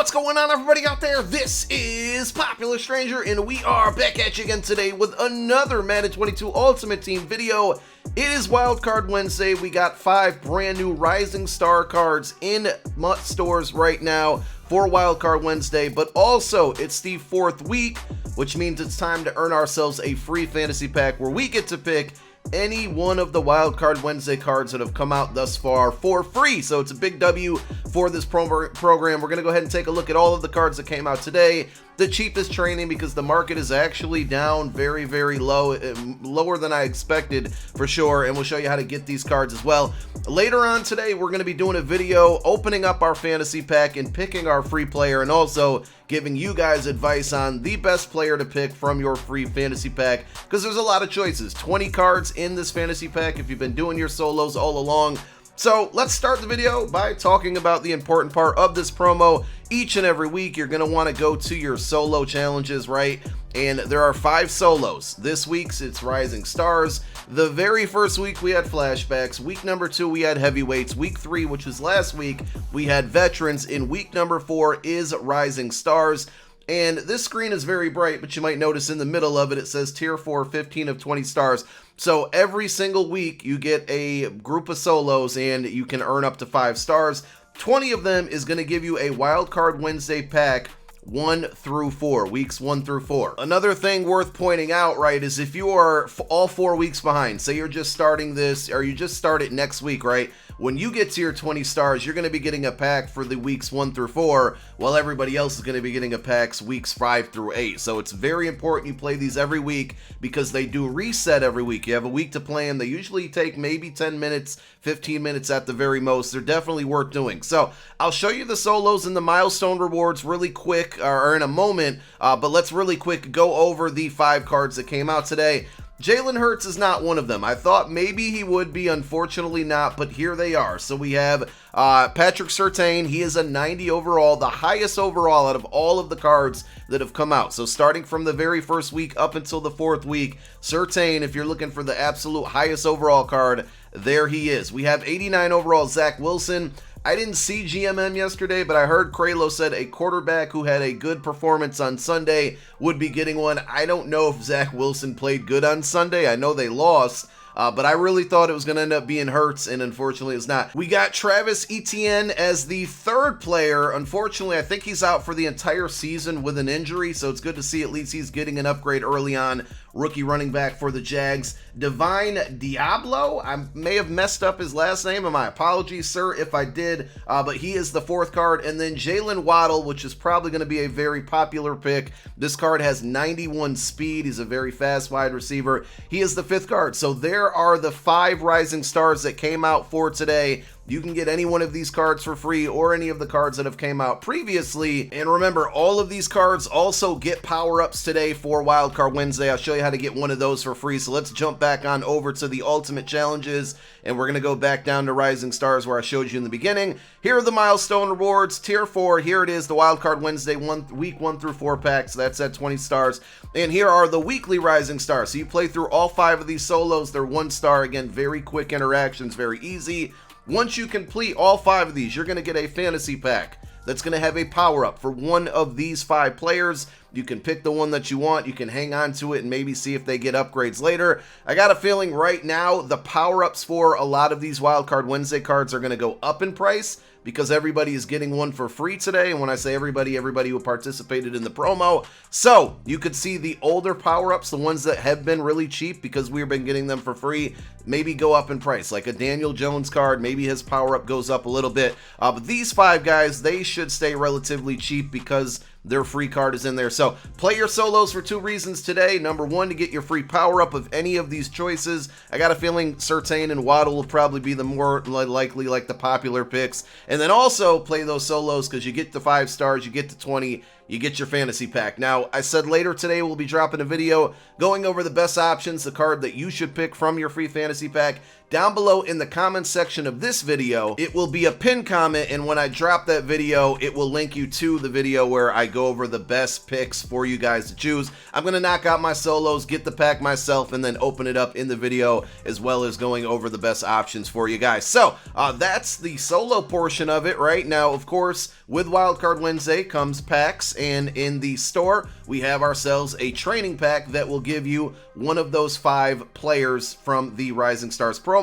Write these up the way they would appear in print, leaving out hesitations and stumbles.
What's going on, everybody out there? This is Popular Stranger, and we are back at you again today with another Madden 22 Ultimate Team video. It is Wildcard Wednesday. We got 5 brand new Rising Star cards in MUT stores right now for Wildcard Wednesday, but also it's the 4th week, which means it's time to earn ourselves a free fantasy pack where we get to pick any one of the Wildcard Wednesday cards that have come out thus far for free. So it's a big W for this program. We're going to go ahead and take a look at all of the cards that came out today. The cheapest training, because the market is actually down very, very low, lower than I expected for sure, and we'll show you how to get these cards as well. Later on today, we're going to be doing a video opening up our fantasy pack and picking our free player, and also giving you guys advice on the best player to pick from your free fantasy pack, because there's a lot of choices. 20 cards in this fantasy pack if you've been doing your solos all along. So let's start the video by talking about the important part of this promo. Each and every week, you're going to want to go to your solo challenges, right? And there are 5 solos. This week's, it's Rising Stars. The very first week, we had flashbacks. Week number 2, we had heavyweights. Week 3, which was last week, we had veterans. In week number 4 is Rising Stars. And this screen is very bright, but you might notice in the middle of it, it says Tier 4, 15 of 20 stars. So every single week, you get a group of solos, and you can earn up to 5 stars. 20 of them is going to give you a Wildcard Wednesday pack, 1 through 4, weeks 1 through 4. Another thing worth pointing out, right, is if you are all 4 weeks behind, say you're just starting this, or you just start it next week, right? When you get to your 20 stars, you're going to be getting a pack for the weeks 1 through 4, while everybody else is going to be getting a packs weeks 5 through 8. So it's very important you play these every week, because they do reset every week. You have a week to play them. They usually take maybe 10 minutes, 15 minutes at the very most. They're definitely worth doing. So I'll show you the solos and the milestone rewards really quick, or in a moment, but let's really quick go over the 5 cards that came out today. Jalen Hurts is not one of them. I thought maybe he would be, unfortunately not, but here they are. So we have Patrick Surtain. He is a 90 overall, the highest overall out of all of the cards that have come out. So starting from the very first week up until the 4th week, Surtain, if you're looking for the absolute highest overall card, there he is. We have 89 overall Zach Wilson. I didn't see GMM yesterday, but I heard Kralo said a quarterback who had a good performance on Sunday would be getting one. I don't know if Zach Wilson played good on Sunday. I know they lost, but I really thought it was going to end up being Hurts, and unfortunately it's not. We got Travis Etienne as the 3rd player. Unfortunately, I think he's out for the entire season with an injury, so it's good to see at least he's getting an upgrade early on. Rookie running back for the Jags. Divine Diablo, I may have messed up his last name, and my apologies, sir, if I did, but he is the 4th card. And then Jalen Waddle, which is probably going to be a very popular pick. This card has 91 speed. He's a very fast wide receiver. He is the 5th card. So there are the 5 Rising Stars that came out for today. You can get any one of these cards for free, or any of the cards that have came out previously. And remember, all of these cards also get power-ups today for Wildcard Wednesday. I'll show you how to get one of those for free. So let's jump back on over to the Ultimate Challenges, and we're going to go back down to Rising Stars where I showed you in the beginning. Here are the milestone rewards. Tier 4, here it is, the Wildcard Wednesday week 1 through 4 packs. So that's at 20 stars. And here are the weekly Rising Stars. So you play through all 5 of these solos. They're 1 star. Again, very quick interactions, very easy. Once you complete all 5 of these, you're going to get a fantasy pack that's going to have a power-up for one of these 5 players. You can pick the one that you want. You can hang on to it and maybe see if they get upgrades later. I got a feeling right now the power-ups for a lot of these Wildcard Wednesday cards are going to go up in price, because everybody is getting one for free today. And when I say everybody who participated in the promo. So you could see the older power-ups, the ones that have been really cheap because we've been getting them for free, maybe go up in price. Like a Daniel Jones card, maybe his power-up goes up a little bit. But these 5 guys, they should stay relatively cheap because their free card is in there. So play your solos for 2 reasons today. Number 1, to get your free power-up of any of these choices. I got a feeling Surtain and Waddle will probably be the more likely, like the popular picks. And then also play those solos, because you get the 5 stars, you get the 20, you get your fantasy pack. Now, I said later today we'll be dropping a video going over the best options, the card that you should pick from your free fantasy pack. Down below in the comments section of this video, it will be a pinned comment, and when I drop that video, it will link you to the video where I go over the best picks for you guys to choose. I'm going to knock out my solos, get the pack myself, and then open it up in the video, as well as going over the best options for you guys. So, that's the solo portion of it right now. Of course, with Wildcard Wednesday comes packs, and in the store, we have ourselves a training pack that will give you one of those 5 players from the Rising Stars promo.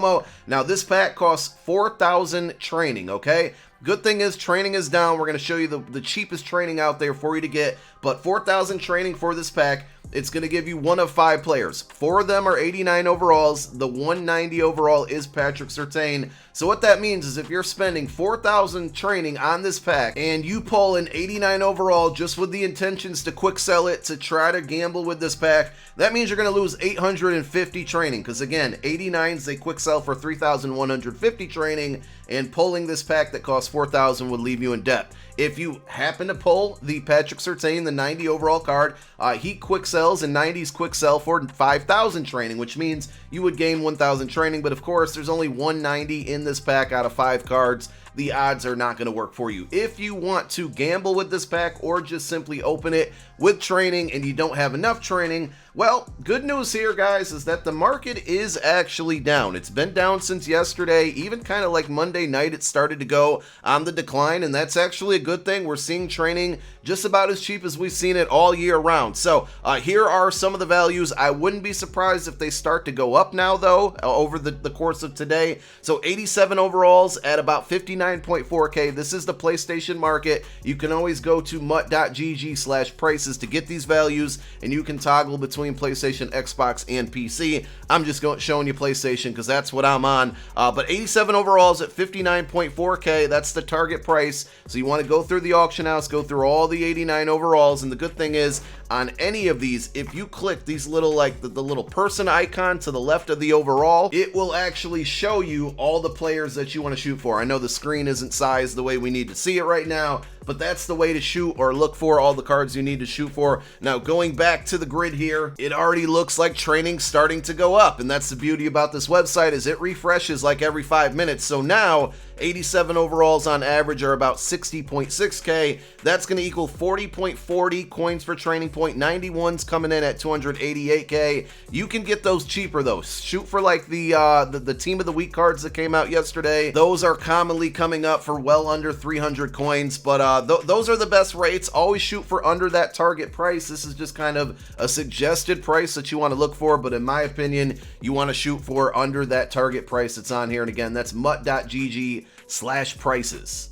Now, this pack costs 4,000 training, okay? Good thing is training is down. We're going to show you the cheapest training out there for you to get, but 4,000 training for this pack. It's going to give you one of 5 players. 4 of them are 89 overalls. The 190 overall is Patrick Surtain. So what that means is if you're spending 4,000 training on this pack and you pull an 89 overall just with the intentions to quick sell it, to try to gamble with this pack, that means you're going to lose 850 training, because again, 89s they quick sell for 3,150 training, and pulling this pack that costs 4,000 would leave you in debt. If you happen to pull the Patrick Surtain, the 90 overall card, he quick sells, and 90s quick sell for 5,000 training, which means you would gain 1,000 training. But of course, there's only 190 in this pack out of 5 cards. The odds are not going to work for you. If you want to gamble with this pack or just simply open it with training and you don't have enough training, well, good news here, guys, is that the market is actually down. It's been down since yesterday. Even kind of like Monday night, it started to go on the decline, and that's actually a good thing. We're seeing training just about as cheap as we've seen it all year round. So here are some of the values. I wouldn't be surprised if they start to go up now, though, over the course of today. So 87 overalls at about 59.4K. This is the PlayStation market. You can always go to mutt.gg/prices to get these values, and you can toggle between PlayStation, Xbox, and PC. I'm just showing you PlayStation because that's what I'm on. But 87 overalls at 59.4K, that's the target price. So you want to go through the auction house, go through all the 89 overalls, and the good thing is, on any of these, if you click these little, like the little person icon to the left of the overall, it will actually show you all the players that you want to shoot for. I know the screen isn't sized the way we need to see it right now, but that's the way to shoot or look for all the cards you need to shoot for. Now, going back to the grid here, it already looks like training's starting to go up, and that's the beauty about this website, is it refreshes like every 5 minutes. So now 87 overalls on average are about 60.6K. That's going to equal 40.40 coins for training point. 91s coming in at 288K. You can get those cheaper though. Shoot for like the team of the week cards that came out yesterday. Those are commonly coming up for well under 300 coins, but those are the best rates. Always shoot for under that target price. This is just kind of a suggested price that you want to look for, but in my opinion, you want to shoot for under that target price that's on here. And again, that's mutt.gg/prices.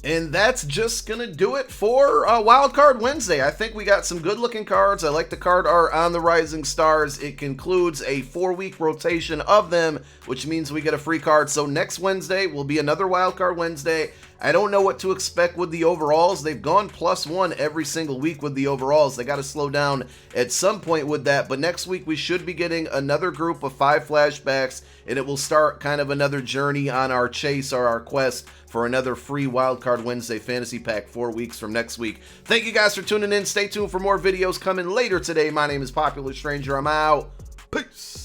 And that's just gonna do it for Wildcard Wednesday. I think we got some good looking cards. I like the card art on the Rising Stars. It concludes a 4-week rotation of them, which means we get a free card. So next Wednesday will be another Wildcard Wednesday. I don't know what to expect with the overalls. They've gone +1 every single week with the overalls. They got to slow down at some point with that. But next week we should be getting another group of 5 flashbacks, and it will start kind of another journey on our chase or our quest for another free Wildcard Wednesday fantasy pack 4 weeks from next week. Thank you guys for tuning in. Stay tuned for more videos coming later today. My name is Popular Stranger. I'm out. Peace.